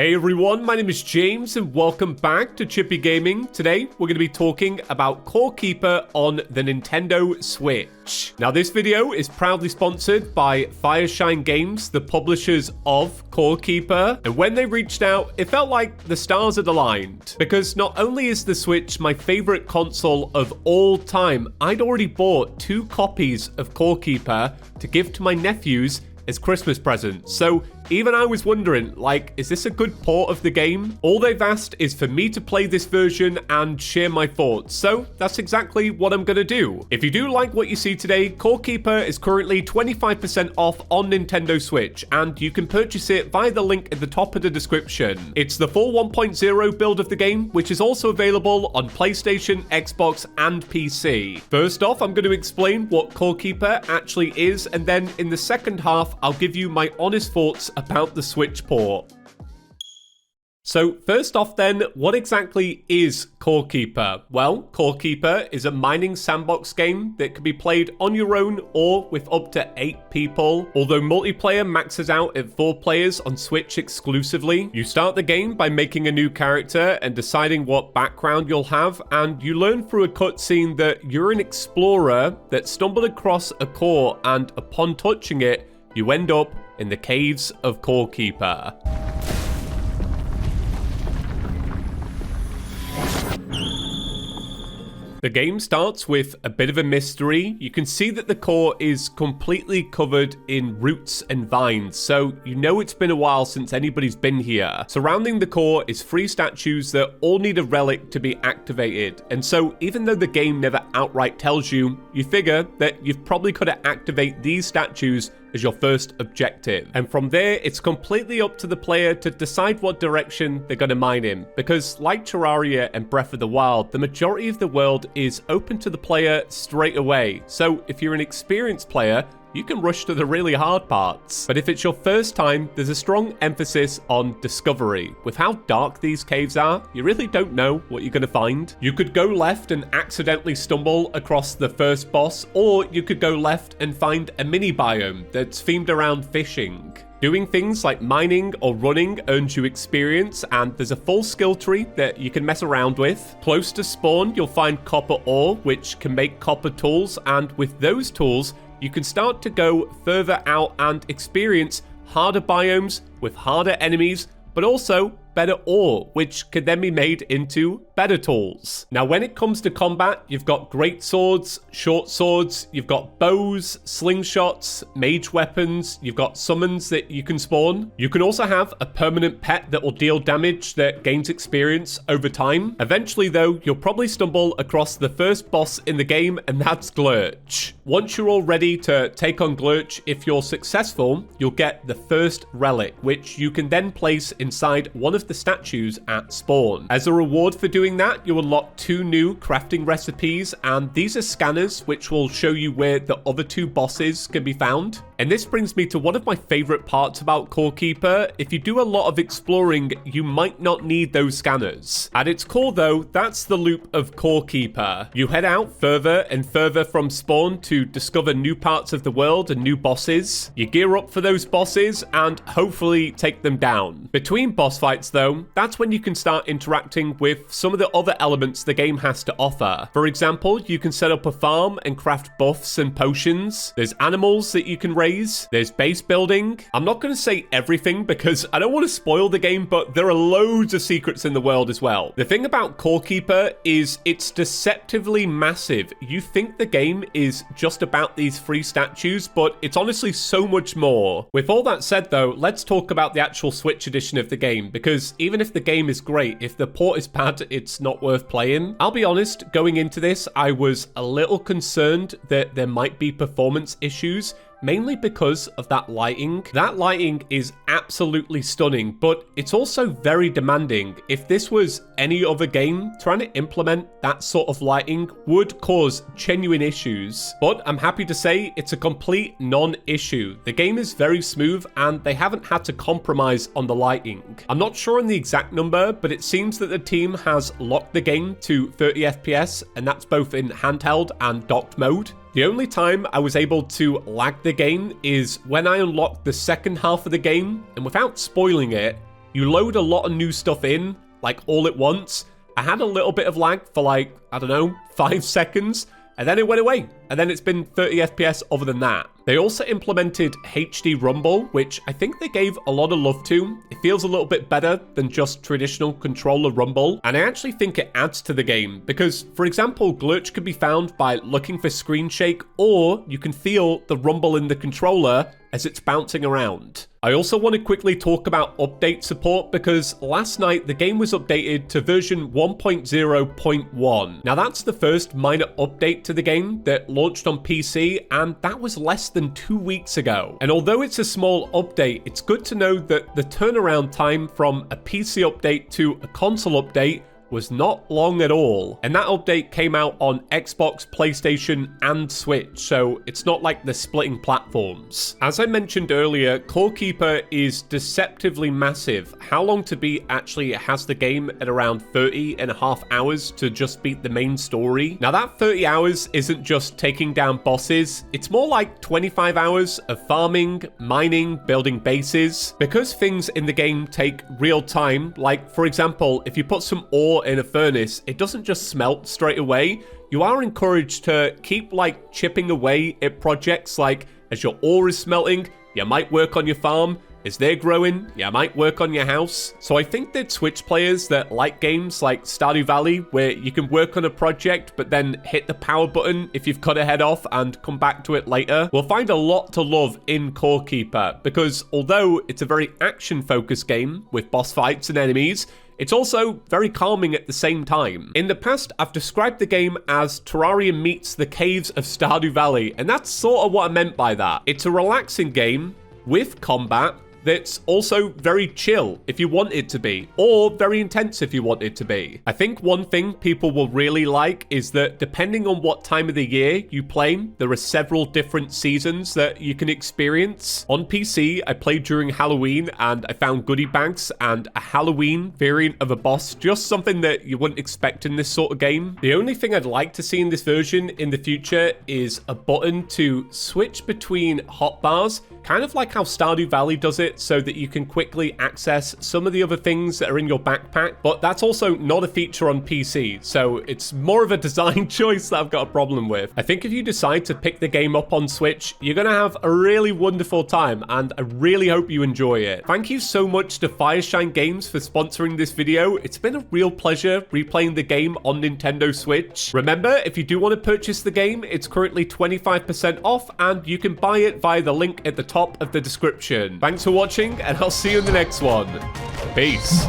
Hey everyone, my name is James and welcome back to Chippy Gaming. Today we're going to be talking about Core Keeper on the Nintendo Switch. Now this video is proudly sponsored by Fireshine Games, the publishers of Core Keeper. And when they reached out, it felt like the stars had aligned. Because not only is the Switch my favorite console of all time, I'd already bought 2 copies of Core Keeper to give to my nephews as Christmas presents. So even I was wondering, is this a good port of the game? All they've asked is for me to play this version and share my thoughts. So that's exactly what I'm gonna do. If you do like what you see today, Core Keeper is currently 25% off on Nintendo Switch, and you can purchase it via the link at the top of the description. It's the full 1.0 build of the game, which is also available on PlayStation, Xbox, and PC. First off, I'm going to explain what Core Keeper actually is, and then in the second half, I'll give you my honest thoughts about the Switch port. So first off then, what exactly is Core Keeper? Well, Core Keeper is a mining sandbox game that can be played on your own or with up to 8 people. Although multiplayer maxes out at 4 players on Switch exclusively. You start the game by making a new character and deciding what background you'll have, and you learn through a cutscene that you're an explorer that stumbled across a core, and upon touching it, you end up in the caves of Core Keeper. The game starts with a bit of a mystery. You can see that the core is completely covered in roots and vines, so you know it's been a while since anybody's been here. Surrounding the core is 3 statues that all need a relic to be activated, and so even though the game never outright tells you, you figure that you've probably got to activate these statues as your first objective. And from there, it's completely up to the player to decide what direction they're going to mine in, because like Terraria and Breath of the Wild, the majority of the world is open to the player straight away. So if you're an experienced player, you can rush to the really hard parts. But if it's your first time, there's a strong emphasis on discovery. With how dark these caves are, you really don't know what you're going to find. You could go left and accidentally stumble across the first boss, or you could go left and find a mini biome that's themed around fishing. Doing things like mining or running earns you experience, and there's a full skill tree that you can mess around with. Close to spawn, you'll find copper ore, which can make copper tools, and with those tools, you can start to go further out and experience harder biomes with harder enemies, but also better ore, which can then be made into better tools. Now, when it comes to combat, you've got great swords, short swords, you've got bows, slingshots, mage weapons, you've got summons that you can spawn. You can also have a permanent pet that will deal damage that gains experience over time. Eventually, though, you'll probably stumble across the first boss in the game, and that's Glurch. Once you're all ready to take on Glurch, if you're successful, you'll get the first relic, which you can then place inside one of the statues at spawn. As a reward for doing that, you unlock 2 new crafting recipes, and these are scanners which will show you where the other 2 bosses can be found. And this brings me to one of my favorite parts about Core Keeper. If you do a lot of exploring, you might not need those scanners. At its core though, that's the loop of Core Keeper. You head out further and further from spawn to discover new parts of the world and new bosses. You gear up for those bosses and hopefully take them down. Between boss fights though, that's when you can start interacting with some of the other elements the game has to offer. For example, you can set up a farm and craft buffs and potions. There's animals that you can raise. There's base building. I'm not going to say everything because I don't want to spoil the game, but there are loads of secrets in the world as well. The thing about Core Keeper is it's deceptively massive. You think the game is just about these 3 statues, but it's honestly so much more. With all that said though, let's talk about the actual Switch edition of the game, because even if the game is great, if the port is bad, it's not worth playing. I'll be honest, going into this, I was a little concerned that there might be performance issues, mainly because of that lighting. That lighting is absolutely stunning, but it's also very demanding. If this was any other game, trying to implement that sort of lighting would cause genuine issues. But I'm happy to say it's a complete non-issue. The game is very smooth and they haven't had to compromise on the lighting. I'm not sure on the exact number, but it seems that the team has locked the game to 30 FPS, and that's both in handheld and docked mode. The only time I was able to lag the game is when I unlocked the second half of the game, and without spoiling it, you load a lot of new stuff in, like all at once. I had a little bit of lag for like, I don't know, 5 seconds, and then it went away. And then it's been 30 FPS other than that. They also implemented HD Rumble, which I think they gave a lot of love to. It feels a little bit better than just traditional controller rumble. And I actually think it adds to the game because, for example, glitch could be found by looking for screen shake, or you can feel the rumble in the controller as it's bouncing around. I also want to quickly talk about update support because last night the game was updated to version 1.0.1. Now that's the first minor update to the game that launched on PC, and that was less than 2 weeks ago. And although it's a small update, it's good to know that the turnaround time from a PC update to a console update was not long at all. And that update came out on Xbox, PlayStation, and Switch, so it's not like they're splitting platforms. As I mentioned earlier, Core Keeper is deceptively massive. How Long to Beat actually has the game at around 30.5 hours to just beat the main story. Now that 30 hours isn't just taking down bosses, it's more like 25 hours of farming, mining, building bases. Because things in the game take real time, like for example, if you put some ore in a furnace, it doesn't just smelt straight away. You are encouraged to keep like chipping away at projects, like as your ore is smelting, you might work on your farm. As they're growing, you might work on your house. So I think that Switch players that like games like Stardew Valley, where you can work on a project but then hit the power button if you've cut a head off and come back to it later, will find a lot to love in Core Keeper, because although it's a very action-focused game with boss fights and enemies, it's also very calming at the same time. In the past, I've described the game as Terraria meets the caves of Stardew Valley, and that's sort of what I meant by that. It's a relaxing game with combat that's also very chill if you want it to be, or very intense if you want it to be. I think one thing people will really like is that depending on what time of the year you play, there are several different seasons that you can experience. On PC, I played during Halloween and I found goodie bags and a Halloween variant of a boss, just something that you wouldn't expect in this sort of game. The only thing I'd like to see in this version in the future is a button to switch between hotbars, kind of like how Stardew Valley does it, so that you can quickly access some of the other things that are in your backpack. But that's also not a feature on PC, so it's more of a design choice that I've got a problem with. I think if you decide to pick the game up on Switch, you're gonna have a really wonderful time, and I really hope you enjoy it. Thank you so much to Fireshine Games for sponsoring this video. It's been a real pleasure replaying the game on Nintendo Switch. Remember, if you do want to purchase the game, it's currently 25% off, and you can buy it via the link at the top of the description. Thanks for watching, and I'll see you in the next one. Peace.